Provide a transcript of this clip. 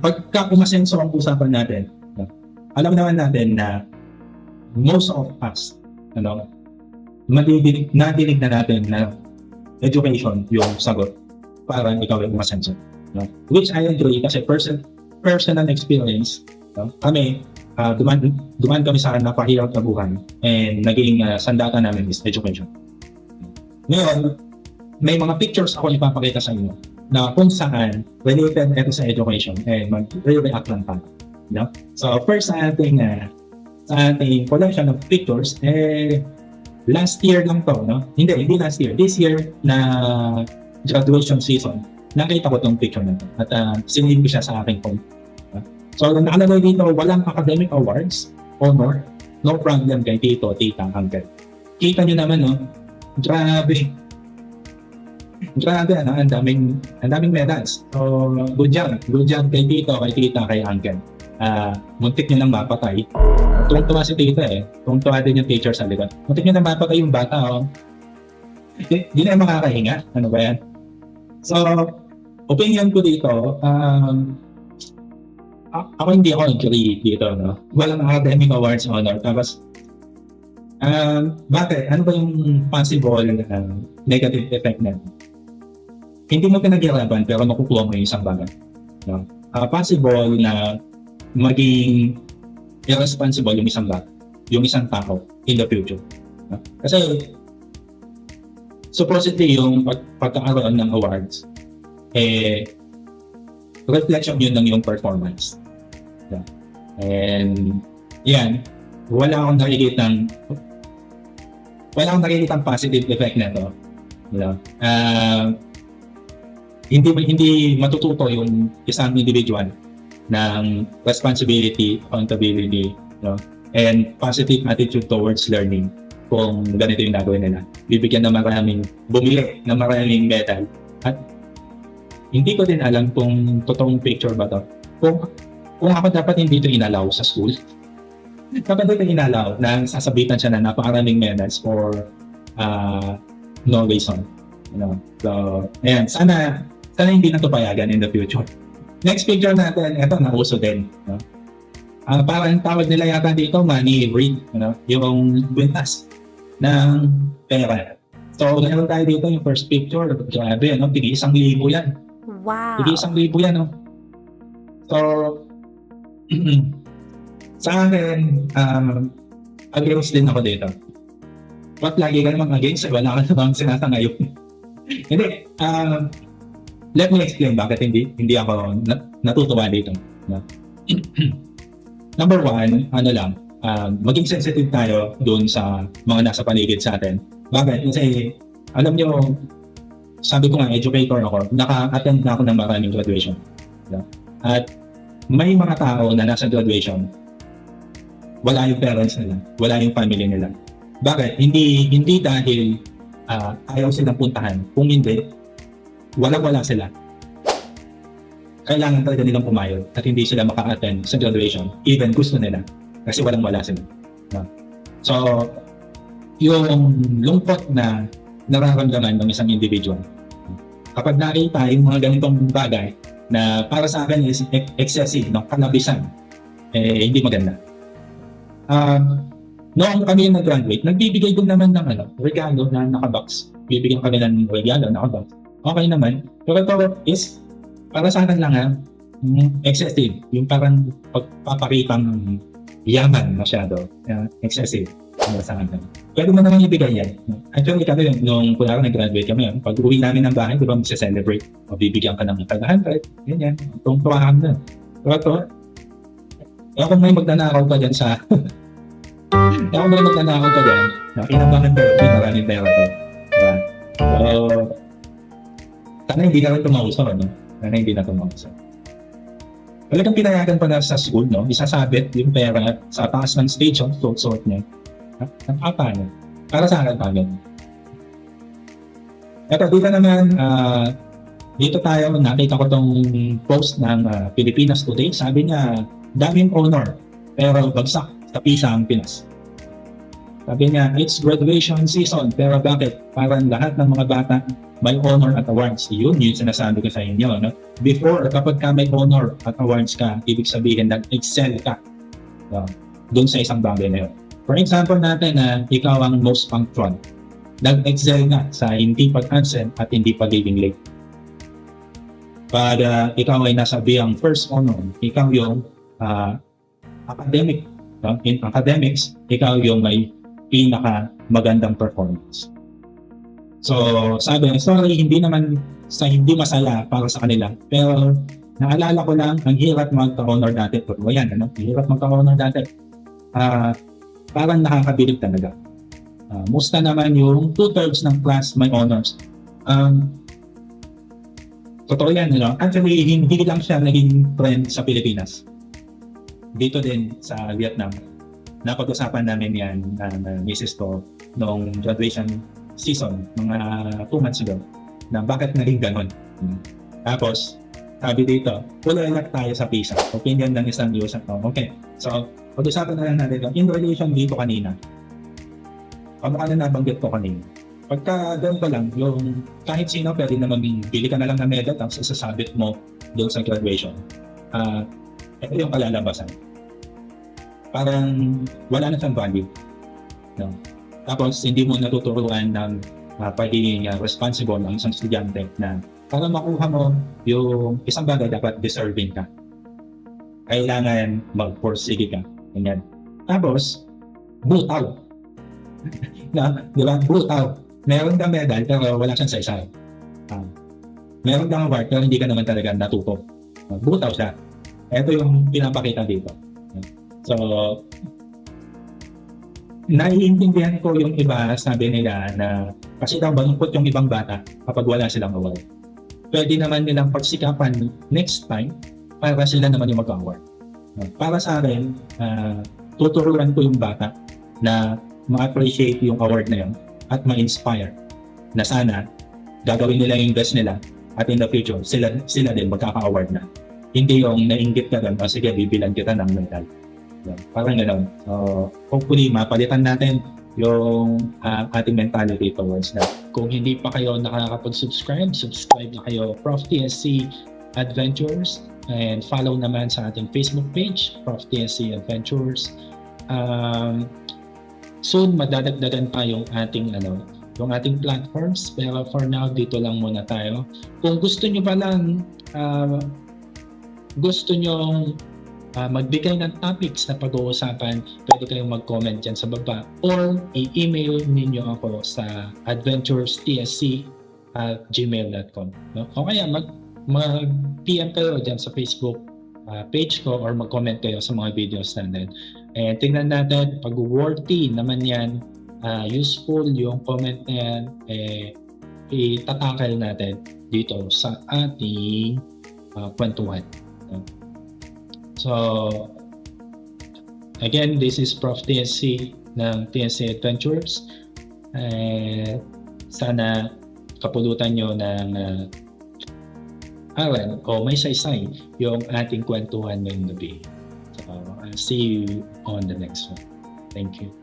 pagka umasenso ang usapan natin, no, alam naman natin na most of us, ano, nadinig na natin na education yung sagot para ikaw ay umasenso. No? Which I agree kasi personal experience, no? Kami, dumaan kami sa napahirap na buhay and naging sandata namin is education. Ngayon, may mga pictures ako ipapakita sa inyo na kung saan related ito sa education and mag-react lang tayo. No? So first sa ating collection of pictures, last year lang to, no? Hindi last year. This year na graduation season, nakita ko tong picture na to at sinilin ko siya sa aking phone. So nakalagay dito, walang academic awards, honor, no problem kay tito, tita, uncle. Kita nyo naman, no? Grabe, ano, ang daming medals. So, good job kay tito, kay tita, kay uncle. Muntik nyo nang mapatay. Tuwang-tuwa si tita tuwang-tuwa din yung teacher sa likod. Muntik nyo nang mapatay yung bata, Di na makakahinga. Ano ba yan? So, opinion ko dito, ako hindi ako agree dito, no? Walang academic awards, honor. Tapos, bakit? Ano ba yung possible negative effect na? Hindi mo pinaghirapan pero makukuha mo yung isang bagay. No? Possible na maging irresponsible yung isang tao in the future. No? Kasi supposedly yung pagkakaroon ng awards, reflection yun ng yung performance. No? And yan, wala akong nakikitang positive effect na to. No? Hindi matututo yung isang individual ng responsibility, accountability, no? And positive attitude towards learning kung ganito yung gagawin nila. Bibigyan ng bumili ng maraming medal. At hindi ko din alam kung totoong picture ba to. Kung ako dapat hindi ito inalaw sa school, dapat ito inalaw na sasabitan siya na napakaraming medals for no reason. You know? So, ayan, sana hindi na ito payagan in the future. Next picture natin, ito nauso din. No? Parang tawag nila yata dito, money read, yung bintas ng pera. So, meron tayo dito yung first picture. Grabe, tigi 1,000 yan. Wow! Tigi 1,000 yan, no? So, sa akin, against din ako dito. But lagi ka namang against, wala ka namang sinasangayon. Hindi, let me explain bakit hindi ako natutuwa dito. No? Number one, maging sensitive tayo doon sa mga nasa paligid sa atin. Bakit? Kasi, alam nyo, sabi ko nga, educator ako, naka-attend na ako ng maraming graduation. No? At may mga tao na nasa graduation, wala yung parents nila, wala yung family nila. Bakit? Hindi dahil ayaw silang puntahan. Kung hindi, wala sila. Kailangan talaga nilang pumayag at hindi sila maka-attend sa graduation. Even gusto nila. Kasi wala sila. No? So, yung lungkot na nararamdaman ng isang individual, kapag nakita yung mga ganitong bagay na para sa akin is excessive, kalabisan, hindi maganda. Noong kami nag-graduate, nagbibigay din naman ng regalo na nakabox. Bibigyan kami ng regalo na nakabox. Okay naman. Pero ito is, para sa akin lang excessive. Yung parang pagpapakitang yaman masyado. Excessive. Para sa akin. Pwede mo naman ibigay yan. Actually, kami nung kunwari nag-graduate kami, pag uwi namin ng bahay, di ba mag-celebrate? O bibigyan ka ng 500, ganyan. Tungtuwahan na. Pero ito, kung may magnanakaw ka dyan sa inabangan pero maraming pera to. Diba? So, sana hindi na rin tumauso, no? Sana hindi na tumauso. Talagang pinayagan pa na sa school, no? Isasabit yung pera sa taas ng stage, suot niya. Paano? Para sa akin, paano? Eto, dito naman, dito tayo, nakita ko tong post ng Pilipinas Today. Sabi niya, daming honor, pero bagsak sa PISA ang Pinas. Sabi niya, it's graduation season. Pero bakit? Parang lahat ng mga bata may honor at awards. Yun yung sinasabi ko sa inyo. No? Before, kapag ka may honor at awards ka, ibig sabihin nag-excel ka. No? Doon sa isang bagay na yun. For example natin na ikaw ang most punctual. Nag-excel nga sa hindi pag-absent at hindi pagiging late. Pag ikaw ay nasabi ang first honor, ikaw yung academic. No? In academics, ikaw yung may pinaka magandang performance. So, sabi, sorry, hindi naman sa hindi masaya para sa kanila. Pero, naalala ko lang, ang hirap magka-honor dati. Pero yan, ano? Ang hirap magka-honor dati. Parang nakakabilib talaga. Musta naman yung 2/3 ng class may honors. Totoo yan, you know? Actually, hindi lang siya naging trend sa Pilipinas. Dito din sa Vietnam. Napag-usapan namin yan ng misis ko noong graduation season, mga 2 months ago, na bakit naging ganon. Tapos, sabi dito, ulelak tayo sa PISA. Opinion ng isang user. Okay. So, pag-usapan na lang natin ito. In relation dito kanina, ano na nabanggit ko kanina. Pagka ganito lang, yung kahit sino pwede na bili ka na lang ng medal tapos isasabit mo doon sa graduation. Ito yung kalalabasan. Parang wala na siyang value. No? Tapos hindi mo natuturuan ng pagiging responsible ng isang estudyante na para makuha mo yung isang bagay dapat deserving ka. Kailangan mag-forsige ka. Ganyan. Tapos, butaw. Di ba? Butaw. Meron kang medal pero wala siyang saysay. Meron kang award pero hindi ka naman talaga natuto. Butaw siya. Ito yung pinapakita dito. So, naiintindihan ko yung iba, sabi nila na kasi daw malungkot yung ibang bata kapag wala silang award. Pwede naman nilang pagsikapan next time para sila naman yung mag-award. Para sa akin, tuturuan ko yung bata na ma-appreciate yung award na yun at ma-inspire na sana gagawin nila yung best nila at in the future, sila din magkaka-award na. Hindi yung nainggit ka doon, sige, bibilan kita ng medal. Parang gano'n. So, hopefully, mapalitan natin yung ating mentality towards that. Kung hindi pa kayo nakakapag-subscribe, subscribe na kayo, Prof. TSC Adventures, and follow naman sa ating Facebook page, Prof. TSC Adventures. Soon, madadagdagan pa yung ating platforms, pero for now, dito lang muna tayo. Kung gusto nyo pa lang, magbigay ng topics na pag-uusapan, pwede kayong mag-comment dyan sa baba or i-email ninyo ako sa adventurestsc@gmail.com. No? O kaya mag-PM kayo dyan sa Facebook page ko or mag-comment kayo sa mga videos natin. And tingnan natin, pag worthy naman yan, useful yung comment na yan, itatakal natin dito sa ating kwentuhan. No? So, again, this is Prof. TSC ng TSC Adventures. Sana kapulutan nyo ng aral o may saysay yung ating kwentuhan ngayong gabi. So, I'll see you on the next one. Thank you.